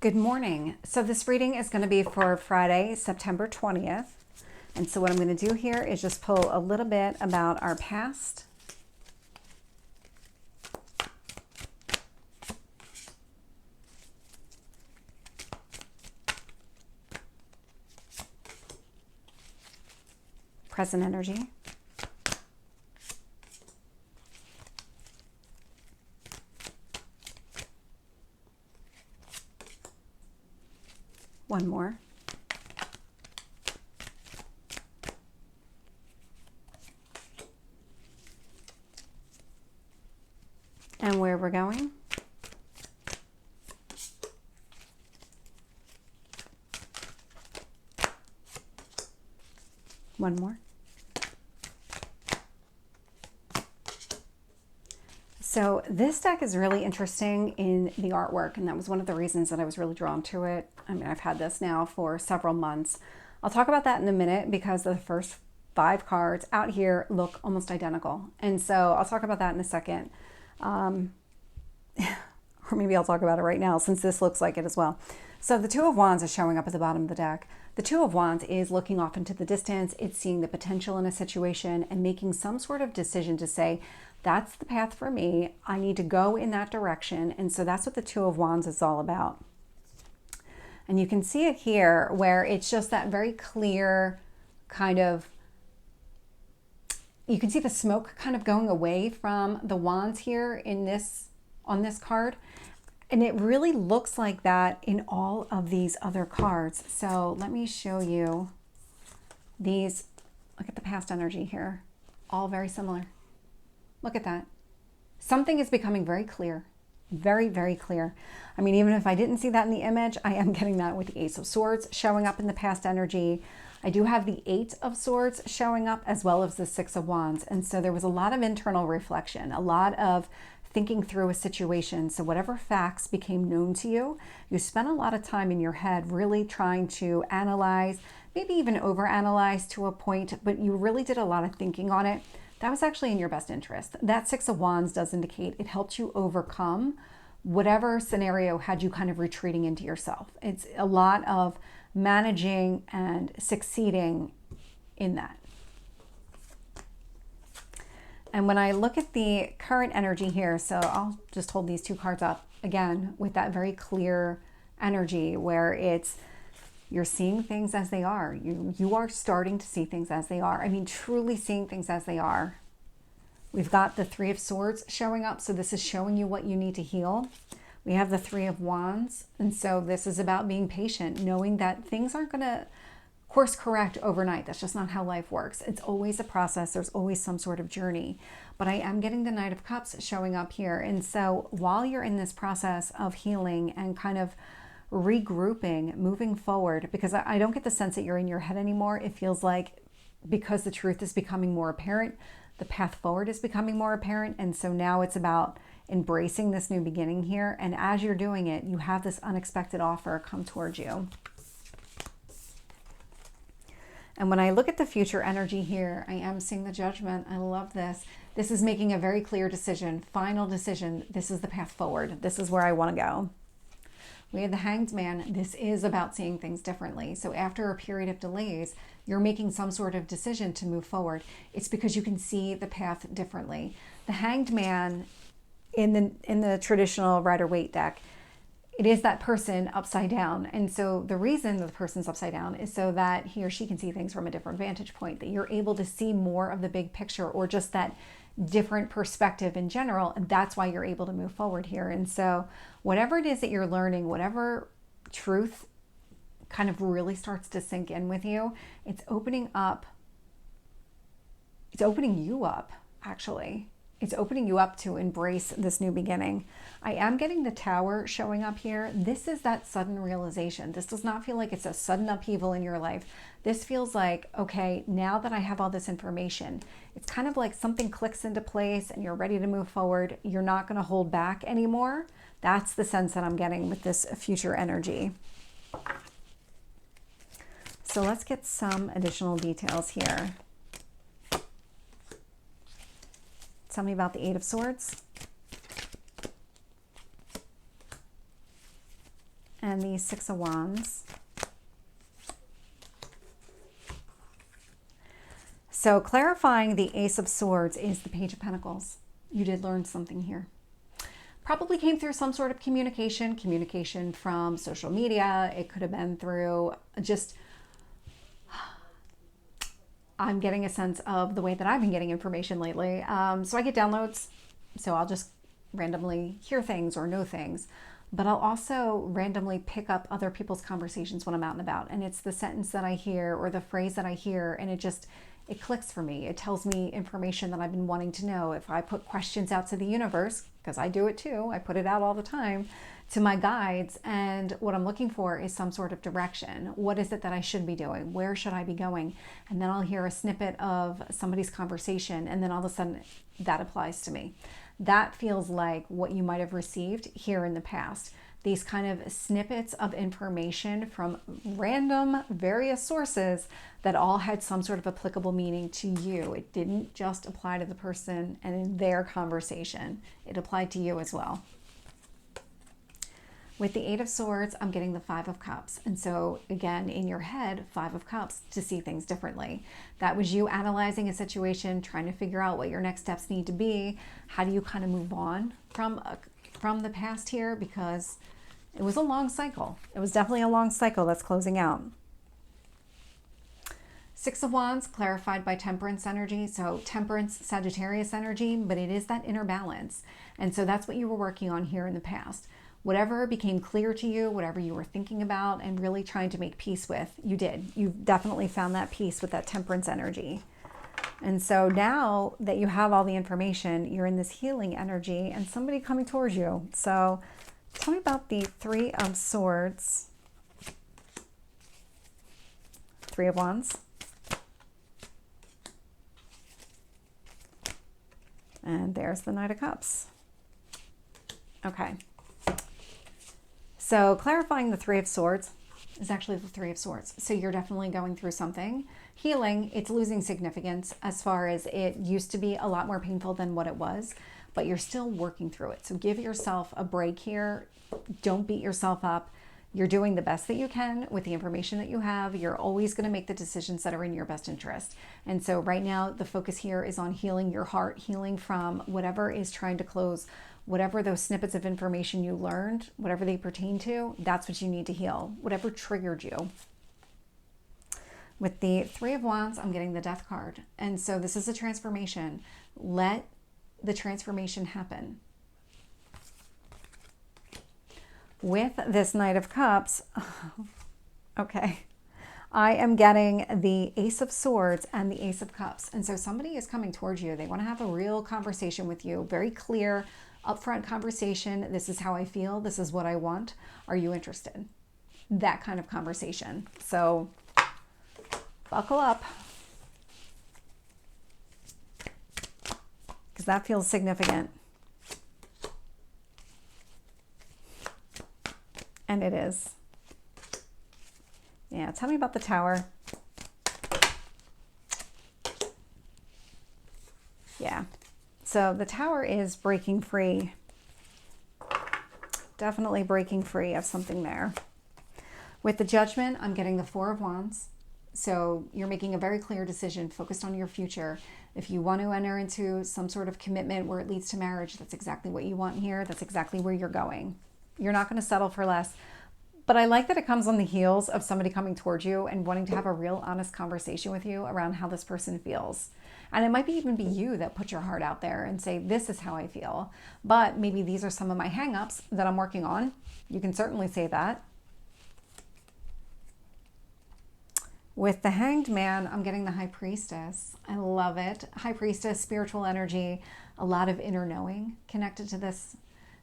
Good morning. So this reading is going to be for Friday, September 20th. And so what I'm going to do here is just pull a little bit about our past, present energy, one more, and where we're going. One more. So this deck is really interesting in the artwork, and that was one of the reasons that I was really drawn to it. I mean, I've had this now for several months. I'll talk about that in a minute because the first 5 cards out here look almost identical. And so I'll talk about that in a second. Or maybe I'll talk about it right now since this looks like it as well. So the Two of Wands is showing up at the bottom of the deck. The Two of Wands is looking off into the distance. It's seeing the potential in a situation and making some sort of decision to say, that's the path for me. I need to go in that direction. And so that's what the Two of Wands is all about. And you can see it here where it's just that very clear kind of, you can see the smoke kind of going away from the wands here in this, on this card. And it really looks like that in all of these other cards. So let me show you these. Look at the past energy here. All very similar. Look at that. Something is becoming very clear. Very, very clear. I mean, even if I didn't see that in the image, I am getting that with the Ace of Swords showing up in the past energy. I do have the 8 of Swords showing up as well as the 6 of Wands. And so there was a lot of internal reflection, a lot of thinking through a situation. So whatever facts became known to you, you spent a lot of time in your head really trying to analyze, maybe even overanalyze to a point, but you really did a lot of thinking on it. That was actually in your best interest. That 6 of Wands does indicate it helped you overcome whatever scenario had you kind of retreating into yourself. It's a lot of managing and succeeding in that. And when I look at the current energy here, so I'll just hold these 2 cards up again with that very clear energy where it's, you're seeing things as they are. You are starting to see things as they are. I mean, truly seeing things as they are. We've got the 3 of Swords showing up. So this is showing you what you need to heal. We have the 3 of Wands. And so this is about being patient, knowing that things aren't going to course correct overnight. That's just not how life works. It's always a process. There's always some sort of journey. But I am getting the Knight of Cups showing up here. And so while you're in this process of healing and kind of regrouping, moving forward, because I don't get the sense that you're in your head anymore. It feels like because the truth is becoming more apparent, the path forward is becoming more apparent. And so now it's about embracing this new beginning here. And as you're doing it, you have this unexpected offer come towards you. And when I look at the future energy here, I am seeing the Judgment. I love this. This is making a very clear decision, final decision. This is the path forward. This is where I want to go. We have the Hanged Man. This is about seeing things differently. So after a period of delays, you're making some sort of decision to move forward. It's because you can see the path differently. The Hanged Man in the traditional Rider-Waite deck, it is that person upside down. And so the reason the person's upside down is so that he or she can see things from a different vantage point, that you're able to see more of the big picture or just that different perspective in general. And that's why you're able to move forward here. And so whatever it is that you're learning, whatever truth kind of really starts to sink in with you, it's opening up. It's opening you up, actually. It's opening you up to embrace this new beginning. I am getting the Tower showing up here. This is that sudden realization. This does not feel like it's a sudden upheaval in your life. This feels like, okay, now that I have all this information, it's kind of like something clicks into place and you're ready to move forward. You're not going to hold back anymore. That's the sense that I'm getting with this future energy. So let's get some additional details here. Tell me about the 8 of Swords. and the Six of Wands. So clarifying the Ace of Swords is the Page of Pentacles. You did learn something here. Probably came through some sort of communication from social media. It could have been through just, I'm getting a sense of the way that I've been getting information lately. So I get downloads, so I'll just randomly hear things or know things, but I'll also randomly pick up other people's conversations when I'm out and about. And it's the sentence that I hear or the phrase that I hear, and it clicks for me. It tells me information that I've been wanting to know. If I put questions out to the universe, because I do it too, I put it out all the time to my guides, and what I'm looking for is some sort of direction. What is it that I should be doing? Where should I be going? And then I'll hear a snippet of somebody's conversation, and then all of a sudden that applies to me. That feels like what you might have received here in the past. These kind of snippets of information from random various sources that all had some sort of applicable meaning to you. It didn't just apply to the person and in their conversation. It applied to you as well. With the Eight of Swords, I'm getting the Five of Cups. And so again, in your head, Five of Cups, to see things differently. That was you analyzing a situation, trying to figure out what your next steps need to be. How do you kind of move on from the past here? Because it was a long cycle. It was definitely a long cycle that's closing out. Six of Wands, clarified by Temperance energy. So Temperance, Sagittarius energy, but it is that inner balance. And so that's what you were working on here in the past. Whatever became clear to you, whatever you were thinking about and really trying to make peace with, you did. You definitely found that peace with that Temperance energy. And so now that you have all the information, you're in this healing energy and somebody coming towards you. So tell me about the Three of Swords, Three of Wands, and there's the Knight of Cups. Okay. So clarifying the Three of Swords is actually the Three of Swords. So you're definitely going through something. Healing, it's losing significance as far as it used to be a lot more painful than what it was, but you're still working through it. So give yourself a break here. Don't beat yourself up. You're doing the best that you can with the information that you have. You're always going to make the decisions that are in your best interest. And so right now, the focus here is on healing your heart, healing from whatever is trying to close, whatever those snippets of information you learned, whatever they pertain to, that's what you need to heal, whatever triggered you. With the Three of Wands, I'm getting the Death card. And so this is a transformation. Let the transformation happen. With this Knight of Cups, okay, I am getting the Ace of Swords and the Ace of Cups. And so somebody is coming towards you. They want to have a real conversation with you, very clear, upfront conversation. This is how I feel. This is what I want. Are you interested? That kind of conversation. So buckle up, because that feels significant. And it is. Yeah, tell me about the Tower. Yeah. So the Tower is breaking free. Definitely breaking free of something there. With the Judgment, I'm getting the Four of Wands. So you're making a very clear decision focused on your future. If you want to enter into some sort of commitment where it leads to marriage, that's exactly what you want here. That's exactly where you're going. You're not going to settle for less. But I like that it comes on the heels of somebody coming towards you and wanting to have a real honest conversation with you around how this person feels. And it might even be you that put your heart out there and say, this is how I feel. But maybe these are some of my hang-ups that I'm working on. You can certainly say that. With the Hanged Man, I'm getting the High Priestess. I love it. High Priestess, spiritual energy, a lot of inner knowing connected to this.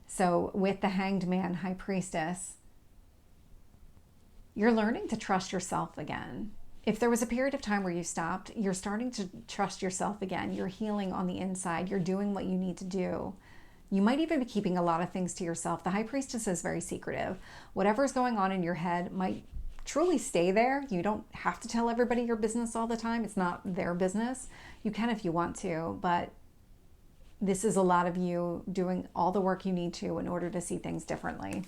So with the Hanged Man, High Priestess, you're learning to trust yourself again. If there was a period of time where you stopped, you're starting to trust yourself again. You're healing on the inside. You're doing what you need to do. You might even be keeping a lot of things to yourself. The High Priestess is very secretive. Whatever's going on in your head might truly stay there. You don't have to tell everybody your business all the time. It's not their business. You can if you want to, but this is a lot of you doing all the work you need to in order to see things differently.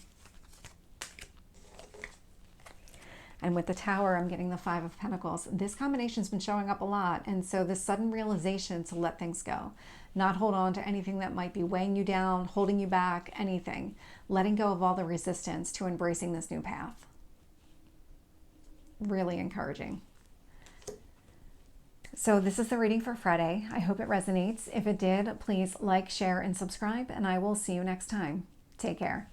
And with the Tower, I'm getting the Five of Pentacles. This combination's been showing up a lot. And so this sudden realization to let things go, not hold on to anything that might be weighing you down, holding you back, anything. Letting go of all the resistance to embracing this new path. Really encouraging. So this is the reading for Friday. I hope it resonates. If it did, please like, share, and subscribe, and I will see you next time. Take care.